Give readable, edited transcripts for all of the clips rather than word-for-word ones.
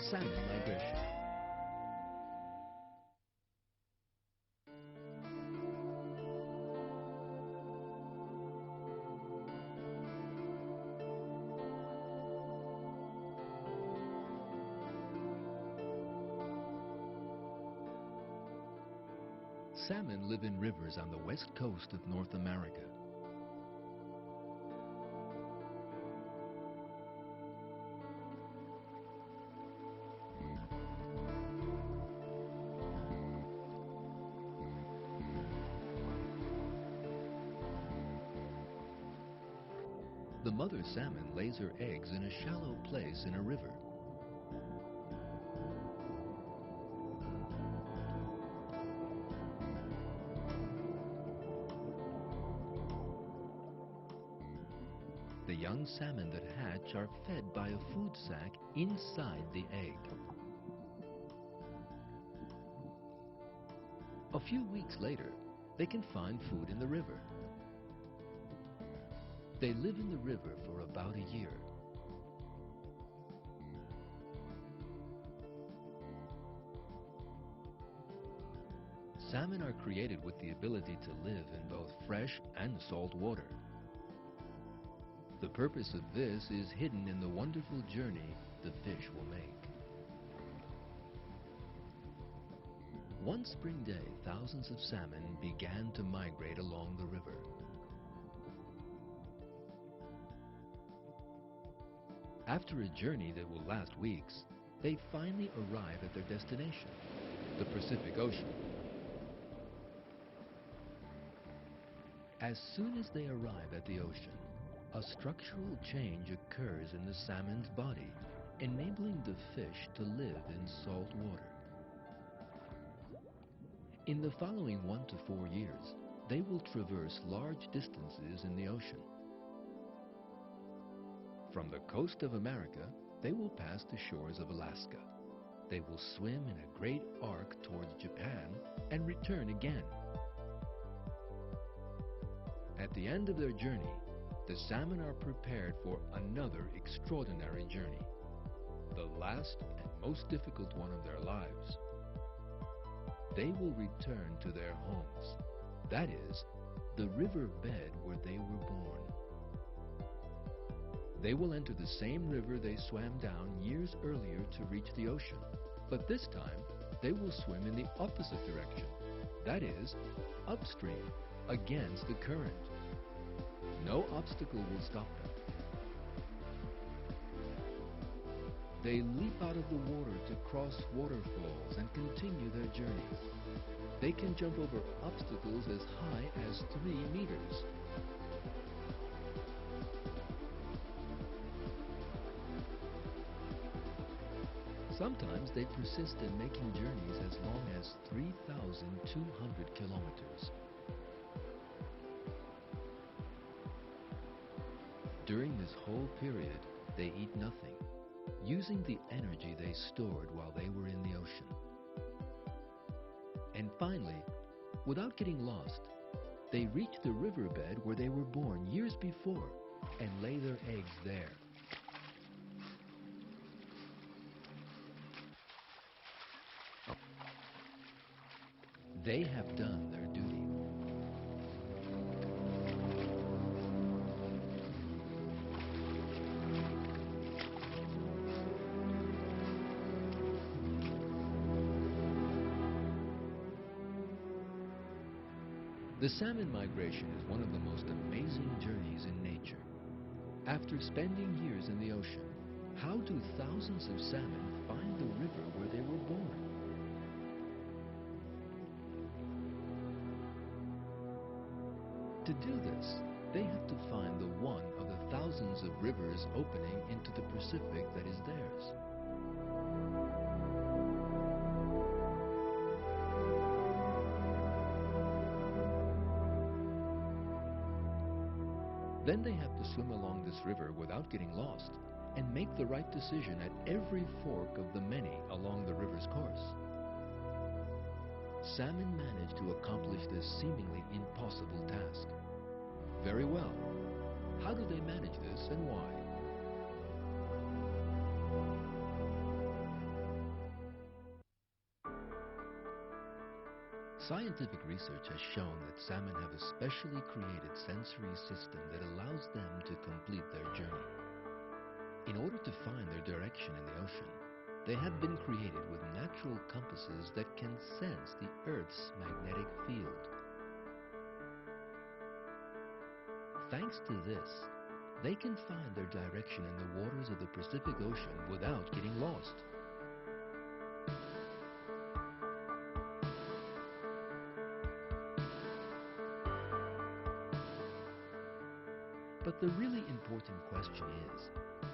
salmon migration. Salmon live in rivers on the west coast of North America. The mother salmon lays her eggs in a shallow place in a river. The young salmon that hatch are fed by a food sac inside the egg. A few weeks later, they can find food in the river. They live in the river for about a year. Salmon are created with the ability to live in both fresh and salt water. The purpose of this is hidden in the wonderful journey the fish will make. One spring day, thousands of salmon began to migrate along the river. After a journey that will last weeks, they finally arrive at their destination, the Pacific Ocean. As soon as they arrive at the ocean, a structural change occurs in the salmon's body, enabling the fish to live in salt water. In the following 1 to 4 years, they will traverse large distances in the ocean. From the coast of America, they will pass the shores of Alaska. They will swim in a great arc towards Japan and return again. At the end of their journey, the salmon are prepared for another extraordinary journey, the last and most difficult one of their lives. They will return to their homes, that is, the river bed where they were born. They will enter the same river they swam down years earlier to reach the ocean, but this time they will swim in the opposite direction, that is, upstream, against the current. No obstacle will stop them. They leap out of the water to cross waterfalls and continue their journey. They can jump over obstacles as high as 3 meters. Sometimes they persist in making journeys as long as 3,200 kilometers. During this whole period, they eat nothing, using the energy they stored while they were in the ocean. And finally, without getting lost, they reach the riverbed where they were born years before and lay their eggs there. They have done their duty. The salmon migration is one of the most amazing journeys in nature. After spending years in the ocean, how do thousands of salmon find the river where they were born? To do this, they have to find the one of the thousands of rivers opening into the Pacific that is theirs. Then they have to swim along this river without getting lost and make the right decision at every fork of the many along the river's course. Salmon manage to accomplish this seemingly impossible task. Very well. How do they manage this and why? Scientific research has shown that salmon have a specially created sensory system that allows them to complete their journey. In order to find their direction in the ocean, they have been created with natural compasses that can sense the Earth's magnetic field. Thanks to this, they can find their direction in the waters of the Pacific Ocean without getting lost. But the really important question is,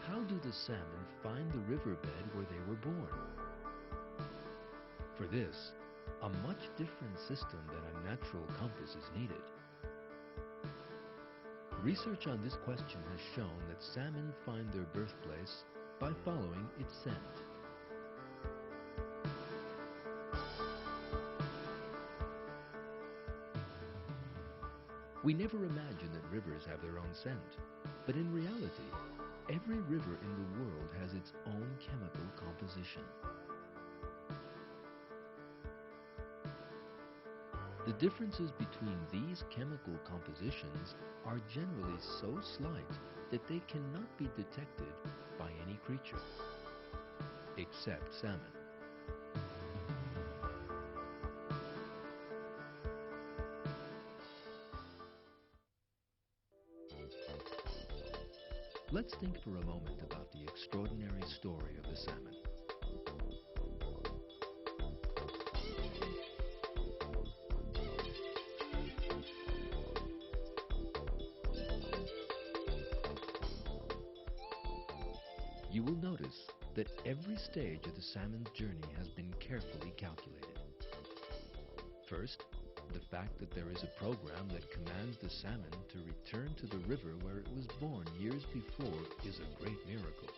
how do the salmon find the riverbed where they were born? For this, a much different system than a natural compass is needed. Research on this question has shown that salmon find their birthplace by following its scent. We never imagine that rivers have their own scent, but in reality, every river in the world has its own chemical composition. The differences between these chemical compositions are generally so slight that they cannot be detected by any creature, except salmon. Let's think for a moment about the extraordinary story of the salmon. You will notice that every stage of the salmon's journey has been carefully calculated. First, the fact that there is a program that commands the salmon to return to the river where it was born years before is a great miracle.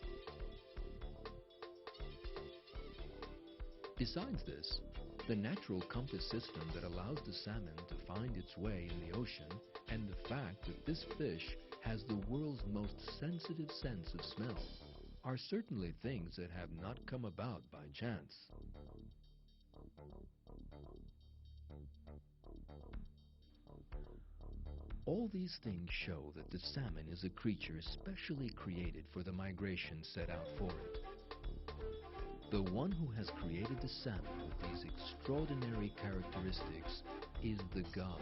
Besides this, the natural compass system that allows the salmon to find its way in the ocean and the fact that this fish has the world's most sensitive sense of smell are certainly things that have not come about by chance. All these things show that the salmon is a creature specially created for the migration set out for it. The one who has created the salmon with these extraordinary characteristics is the God,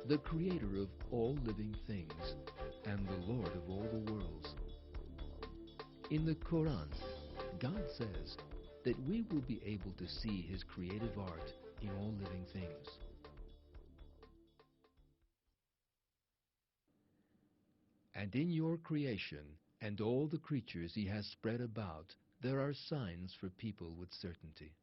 the creator of all living things and the Lord of all the worlds. In the Quran, God says that we will be able to see His creative art in all living things. And in your creation and all the creatures He has spread about, there are signs for people with certainty.